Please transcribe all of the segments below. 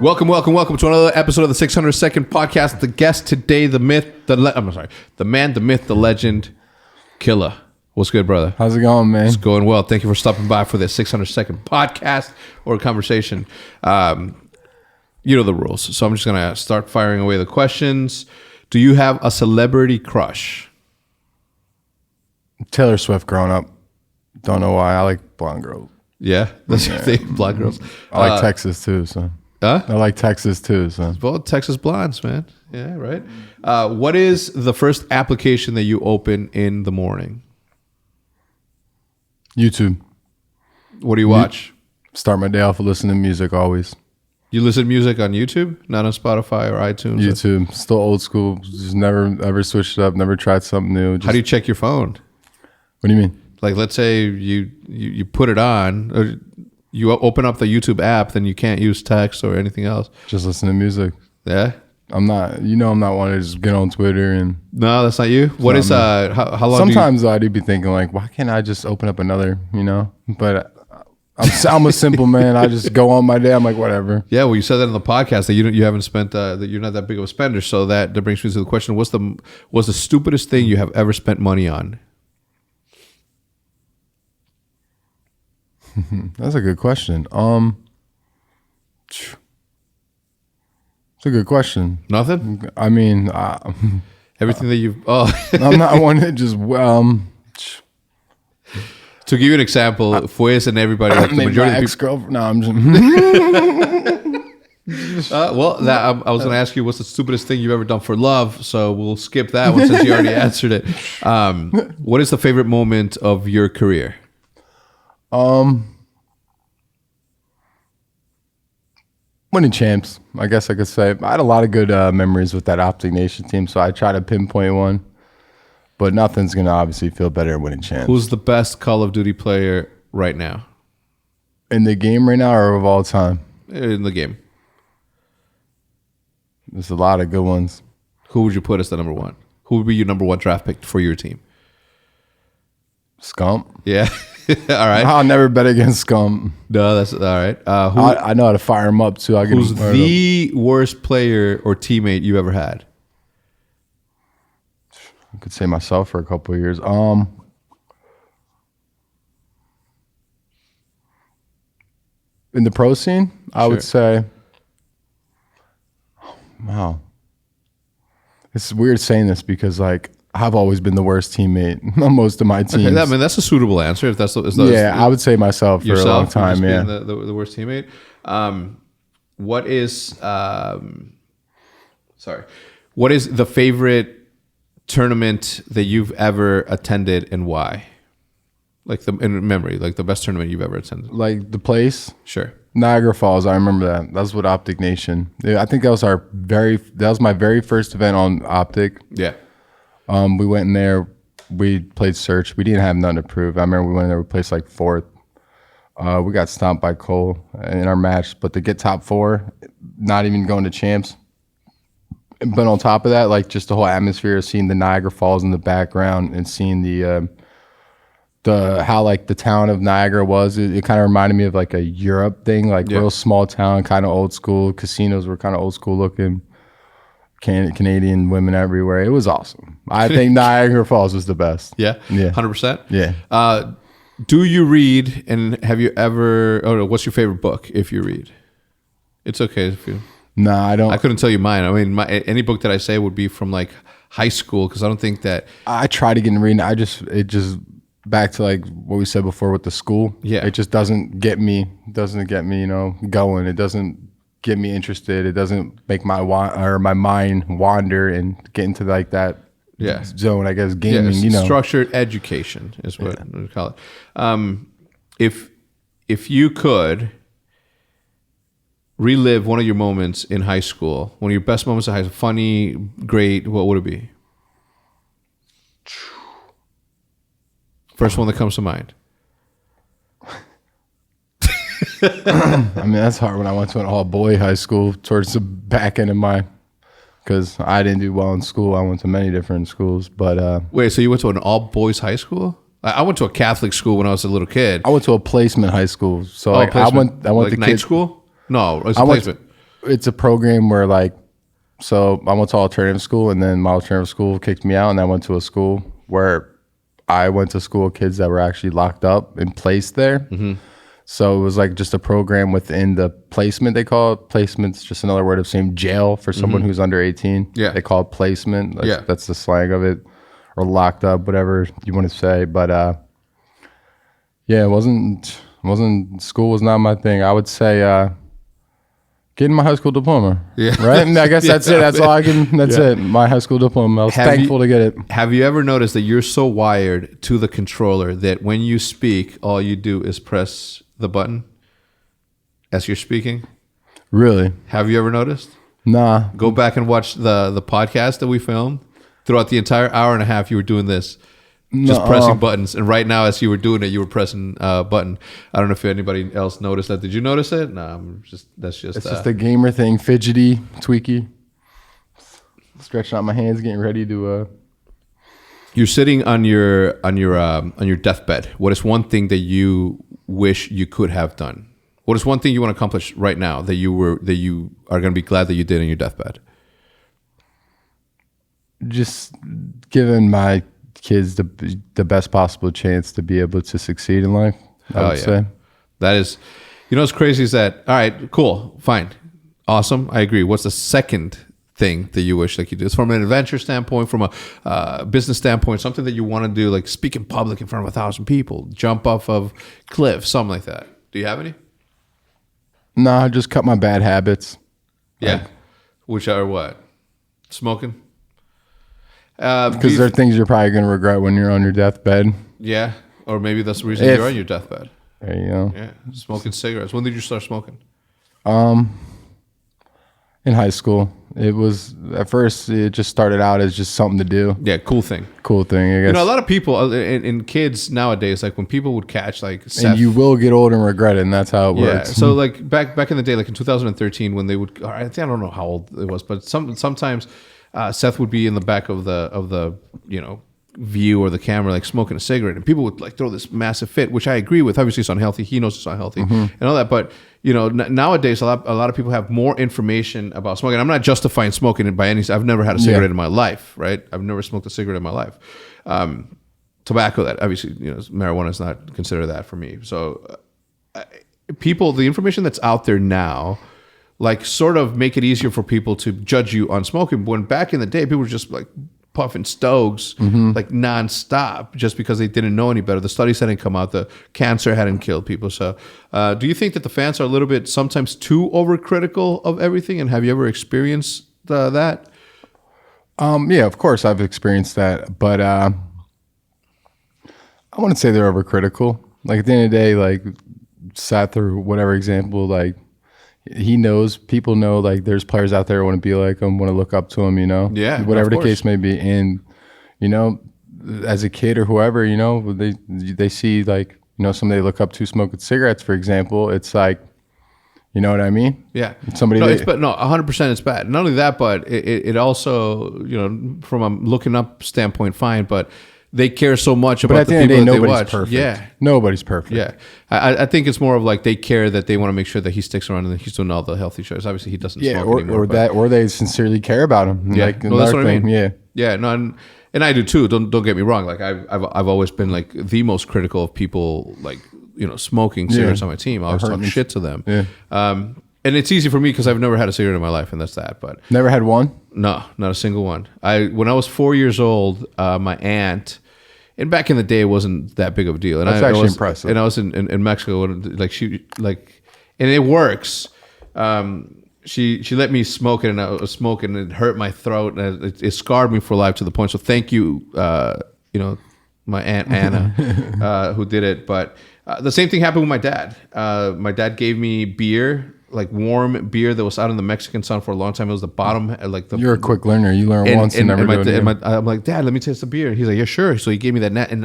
Welcome to another episode of the 600-second podcast. The guest today, the man, the myth, the legend, KILLA. What's good, brother? How's it going, man? It's going well. Thank you for stopping by for this 600-second podcast or conversation. You know the rules, so I'm just gonna start firing away the questions. Do you have a celebrity crush? Taylor Swift growing up. Don't know why. I like blonde girls. Yeah, that's your thing, blonde girls. I like Texas too, so. Huh? I like Texas too, so. Well, Texas blondes, man. Yeah, right. What is the first application that you open in the morning? YouTube. What do you watch? Start my day off with listening to music always. You listen to music on YouTube, not on Spotify or iTunes? YouTube. Still old school. Just never ever switched it up. Never tried something new. How do you check your phone? What do you mean? Like, let's say you put it on, or you open up the YouTube app, then you can't use text or anything else. Just listen to music. Yeah? I'm not one to just get on Twitter and. No, that's not you. What is how long? Sometimes I do be thinking like, why can't I just open up another? But I'm a simple man. I just go on my day. I'm like, whatever. Yeah, well, you said that in the podcast that you haven't spent that you're not that big of a spender. So that brings me to the question: what's the stupidest thing you have ever spent money on? That's a good question. It's a good question. Nothing. I mean, everything that you've. Oh, I'm not one to just. To give you an example, Fuez and everybody, like the majority of people. No, I'm just. I was going to ask you, what's the stupidest thing you've ever done for love? So we'll skip that one since you already answered it. What is the favorite moment of your career? Winning champs, I guess I could say. I had a lot of good memories with that Optic Nation team, so I try to pinpoint one. But nothing's going to obviously feel better than winning champs. Who's the best Call of Duty player right now? In the game right now or of all time? In the game. There's a lot of good ones. Who would you put as the number one? Who would be your number one draft pick for your team? Scump. Yeah. All right. I'll never bet against Scump. No, that's all right. I know how to fire him up too. Who's the worst player or teammate you ever had? I could say myself for a couple of years. In the pro scene, I would say, wow. It's weird saying this because I've always been the worst teammate on most of my teams. Okay, that's a suitable answer. If that's I would say myself for a long time. Yeah, being the worst teammate. What is What is the favorite tournament that you've ever attended and why? Like in memory, like the best tournament you've ever attended. Like the place? Sure. Niagara Falls. I remember that. That's what Optic Nation. Yeah, I think that was my very first event on Optic. Yeah. We went in there. We played search. We didn't have nothing to prove. I remember we went in there. We placed like fourth. We got stomped by Cole in our match, but to get top four, not even going to champs. But on top of that, like just the whole atmosphere of seeing the Niagara Falls in the background and seeing how like the town of Niagara was, it kind of reminded me of like a Europe thing, like real small town, kind of old school. Casinos were kind of old school looking. Canadian women everywhere. It was awesome. I think Niagara Falls was the best. Yeah, 100%. Yeah. Do you read? And have you ever? Oh, no, what's your favorite book? If you read, it's okay if you. No, I don't. I couldn't tell you mine. I mean, any book that I say would be from like high school because I don't think that. I try to get in reading. It just back to like what we said before with the school. Yeah, it just doesn't get me. Going. It doesn't get me interested. It doesn't make my mind wander and get into like that zone. I guess gaming. Structured education is what we call it. If you could relive one of your moments in high school, one of your best moments in high school, funny, great, what would it be? First one that comes to mind. I mean, that's hard when I went to an all-boy high school towards the back end of because I didn't do well in school. I went to many different schools, but... Wait, so you went to an all-boys high school? I went to a Catholic school when I was a little kid. I went to a placement high school. So I went like to night school? No, it was a placement. It's a program where like, so I went to alternative school, and then my alternative school kicked me out, and I went to a school where I went to school with kids that were actually locked up and placed there. So it was like just a program within the placement, they call it. Placement's just another word of saying jail for someone who's under 18. Yeah. They call it placement. Yeah. That's the slang of it. Or locked up, whatever you want to say. But yeah, it wasn't school was not my thing. I would say getting my high school diploma. Yeah. Right? I guess that's it. That's all I can, that's it. My high school diploma. I was thankful to get it. Have you ever noticed that you're so wired to the controller that when you speak, all you do is press the button as you're speaking? Really? Have you ever noticed? Nah. Go back and watch the podcast that we filmed. Throughout the entire hour and a half, you were doing this, just pressing buttons. And right now, as you were doing it, you were pressing a button. I don't know if anybody else noticed that. Did you notice it? No, that's just. It's just a gamer thing, fidgety, tweaky. Stretching out my hands, getting ready to. You're sitting on your deathbed. What is one thing that you wish you could have done? What is one thing you want to accomplish right now that you are going to be glad that you did on your deathbed? Just giving my kids the best possible chance to be able to succeed in life, I would say. That is, what's crazy is that, all right, cool, fine, awesome, I agree. What's the second thing that you wish like you did? It's from an adventure standpoint, from a business standpoint, something that you want to do, like speak in public in front of 1,000 people, jump off of cliffs, something like that. Do you have any? No, just cut my bad habits. Yeah. Which are what? Smoking? Because there are things you're probably going to regret when you're on your deathbed. Yeah, or maybe that's the reason you're on your deathbed. There you go. Yeah, smoking cigarettes. When did you start smoking? In high school. It was, at first, it just started out as just something to do. Yeah, cool thing, I guess. A lot of people, and kids nowadays, like when people would catch like Seth, and you will get old and regret it, and that's how it works. Yeah, so like back in the day, like in 2013, when they would, I don't know how old it was, but sometimes Seth would be in the back of the view or the camera, like smoking a cigarette, and people would like throw this massive fit, which I agree with. Obviously, it's unhealthy. He knows it's unhealthy and all that. But nowadays, a lot of people have more information about smoking. I'm not justifying smoking it by any. I've never had a cigarette in my life, right? I've never smoked a cigarette in my life. Tobacco, that obviously, marijuana is not considered that for me. So, the information that's out there now, like sort of make it easier for people to judge you on smoking. When back in the day, people were just like puffing stoves like nonstop just because they didn't know any better. The studies hadn't come out. The cancer hadn't killed people. So do you think that the fans are a little bit sometimes too overcritical of everything? And have you ever experienced that? Yeah, of course I've experienced that. But I wouldn't say they're overcritical. Like at the end of the day, like Seth or whatever example, like he knows, people know, like there's players out there who want to be like him, want to look up to him, Yeah, whatever the case may be. And, as a kid or whoever, they see like, somebody they look up to smoking cigarettes, for example. It's like, you know what I mean? Yeah. Somebody. 100% it's bad. Not only that, but it also, from a looking up standpoint, fine, but they care so much about the people that they watch. Perfect. Yeah. Nobody's perfect. Yeah. I think it's more of like they care that they want to make sure that he sticks around and that he's doing all the healthy shows. Obviously, he doesn't smoke anymore. Or they sincerely care about him. Yeah. Like, that's what I mean. Yeah. Yeah. No, and I do too. Don't get me wrong. Like I've always been like the most critical of people like, smoking cigarettes on my team. I always talk shit to them. Yeah. And it's easy for me because I've never had a cigarette in my life, and that's that. But never had one? No, not a single one. When I was 4 years old, my aunt. And back in the day, it wasn't that big of a deal. And That's actually impressive. And I was in Mexico, and and it works. She let me smoke it, and I was smoking, and it hurt my throat, and it scarred me for life to the point. So thank you, my aunt Anna, who did it. But the same thing happened with my dad. My dad gave me beer, like warm beer that was out in the Mexican sun for a long time. It was the bottom, like the. You're a quick learner. You learn once and never do it again. I'm like, Dad, let me taste the beer. And he's like, yeah, sure. So he gave me that net, and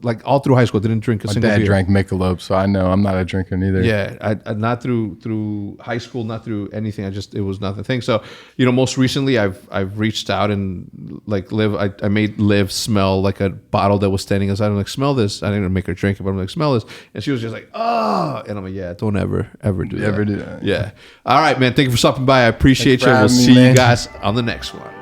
like all through high school, I didn't drink a single beer. My dad drank Michelob, so I know I'm not a drinker neither. Yeah, I not through high school, not through anything. It was not the thing. So most recently, I've reached out and like I made Liv smell like a bottle that was standing outside. I'm like, smell this. I didn't make her drink it, but I'm like, smell this. And she was just like, oh, and I'm like, yeah, don't ever do that. Ever do that. Yeah. All right, man. Thank you for stopping by. I appreciate Thanks for you. We'll having me, see you man. guys on the next one.